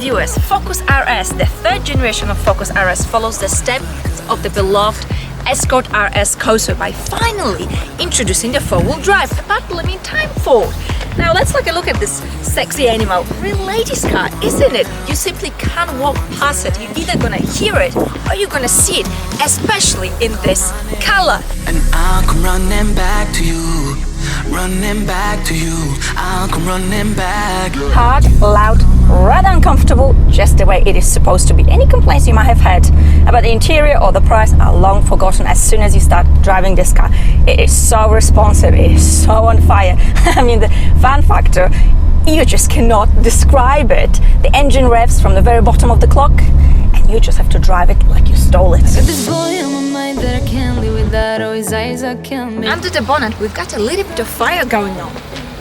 viewers, Focus RS, the third generation of Focus RS, follows the steps of the beloved Escort RS Corso by finally introducing the four-wheel drive, a battle-limiting time forward. Now let's take a look at this sexy animal. Real ladies car, isn't it? You simply can't walk past it. You're either gonna hear it or you're gonna see it, especially in this color. And I'll come running back to you, running back to you. I'll come running back. Hard, loud, rather uncomfortable, just the way it is supposed to be. Any complaints you might have had about the interior or the price are long forgotten as soon as you start driving this car. It is so responsive, it is so on fire. I mean, the fun factor, you just cannot describe it. The engine revs from the very bottom of the clock and you just have to drive it like you stole it. This boy on my mind that I can't live without, oh, his eyes I can't make. Under the bonnet we've got a little bit of fire going on.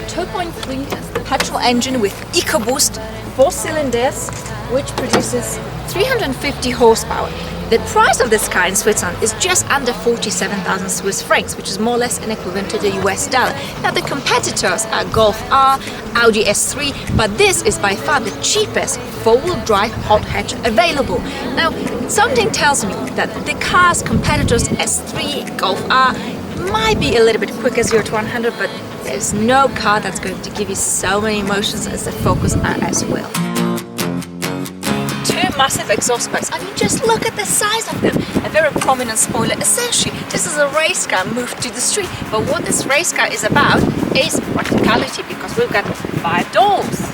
2.3 petrol engine with EcoBoost, 4 cylinders, which produces 350 horsepower. The price of this car in Switzerland is just under 47,000 Swiss francs, which is more or less an equivalent to the US dollar. Now the competitors are Golf R, Audi S3, but this is by far the cheapest four-wheel drive hot hatch available. Now something tells me that the car's competitors S3, Golf R might be a little bit quicker 0 to 100, but there's no car that's going to give you so many emotions as the Focus RS will. Two massive exhaust pipes. I mean, just look at the size of them. A very prominent spoiler. Essentially, this is a race car moved to the street. But what this race car is about is practicality, because we've got 5 doors.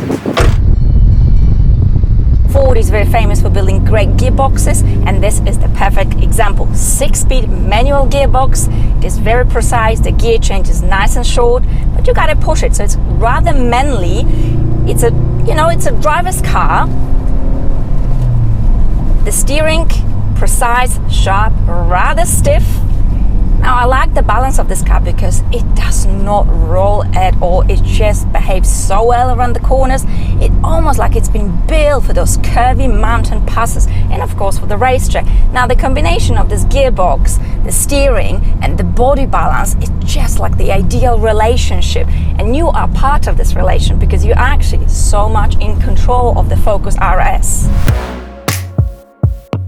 Ford is very famous for building great gearboxes, and this is the perfect example. 6-speed manual gearbox. It is very precise. The gear change is nice and short, but you gotta push it, so it's rather manly. It's a driver's car. The steering, precise, sharp, rather stiff. Now I like the balance of this car because it does not roll at all. It just behaves so well around the corners. It almost like it's been built for those curvy mountain passes, and of course for the racetrack. Now the combination of this gearbox, the steering and the body balance is just like the ideal relationship, and you are part of this relation because you're actually so much in control of the Focus RS.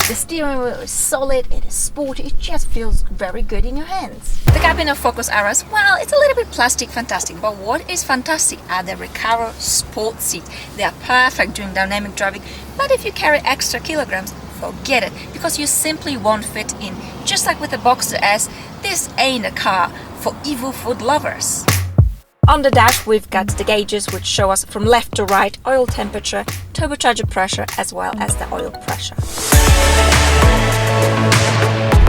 The steering wheel is solid, it is sporty, it just feels very good in your hands. The cabin of Focus RS, well, it's a little bit plastic fantastic, but what is fantastic are the Recaro sport seats. They are perfect during dynamic driving, but if you carry extra kilograms, forget it, because you simply won't fit in. Just like with the Boxster S, this ain't a car for evil food lovers. On the dash we've got the gauges which show us from left to right oil temperature, turbocharger pressure as well as the oil pressure.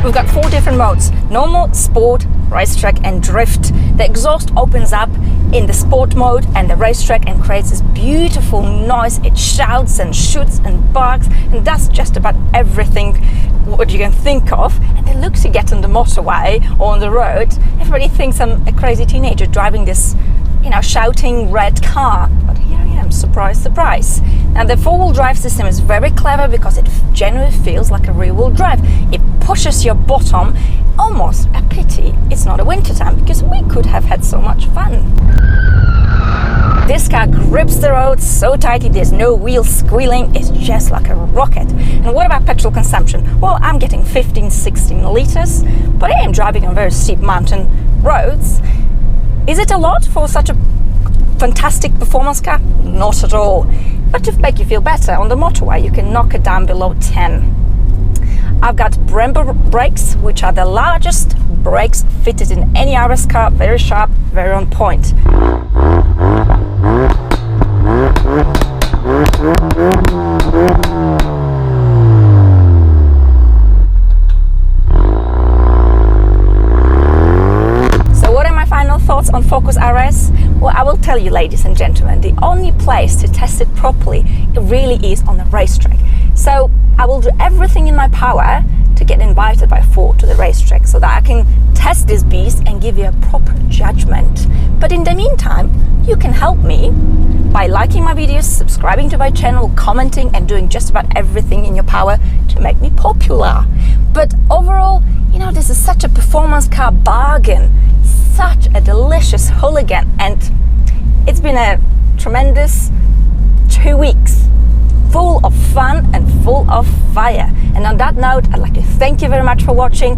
We've got 4 different modes: normal, sport, racetrack and drift. The exhaust opens up in the sport mode and the racetrack and creates this beautiful noise. It shouts and shoots and barks and does just about everything what you can think of. And the looks you get on the motorway or on the road, everybody thinks I'm a crazy teenager driving this, shouting red car. But here I am, surprise, surprise. Now the 4-wheel drive system is very clever because it genuinely feels like a rear-wheel drive. It pushes your bottom. Almost a pity it's not a winter time, because we could have had so much fun. This car grips the road so tightly, there's no wheel squealing, it's just like a rocket. And what about petrol consumption? Well, I'm getting 15-16 liters, but I am driving on very steep mountain roads. Is it a lot for such a fantastic performance car? Not at all. But to make you feel better, on the motorway you can knock it down below 10. I've got Brembo brakes, which are the largest brakes fitted in any RS car, very sharp, very on point. So what are my final thoughts on Focus RS? Well, I will tell you, ladies and gentlemen, the only place to test it properly, it really is on the racetrack. So I will do everything in my power to get invited by Ford to the racetrack so that I can test this beast and give you a proper judgment. But in the meantime, you can help me by liking my videos, subscribing to my channel, commenting and doing just about everything in your power to make me popular. But overall, this is such a performance car bargain, such a delicious hooligan, and it's been a tremendous 2 weeks full of fun and full of fire. And on that note, I'd like to thank you very much for watching.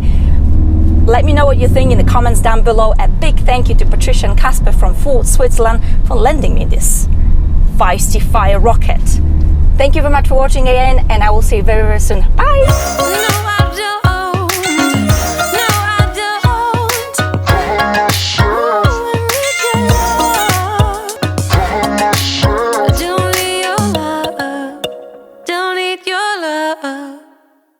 Let me know what you think in the comments down below. A big thank you to Patricia and Casper from Ford, Switzerland for lending me this feisty fire rocket. Thank you very much for watching again, and I will see you very, very soon. Bye!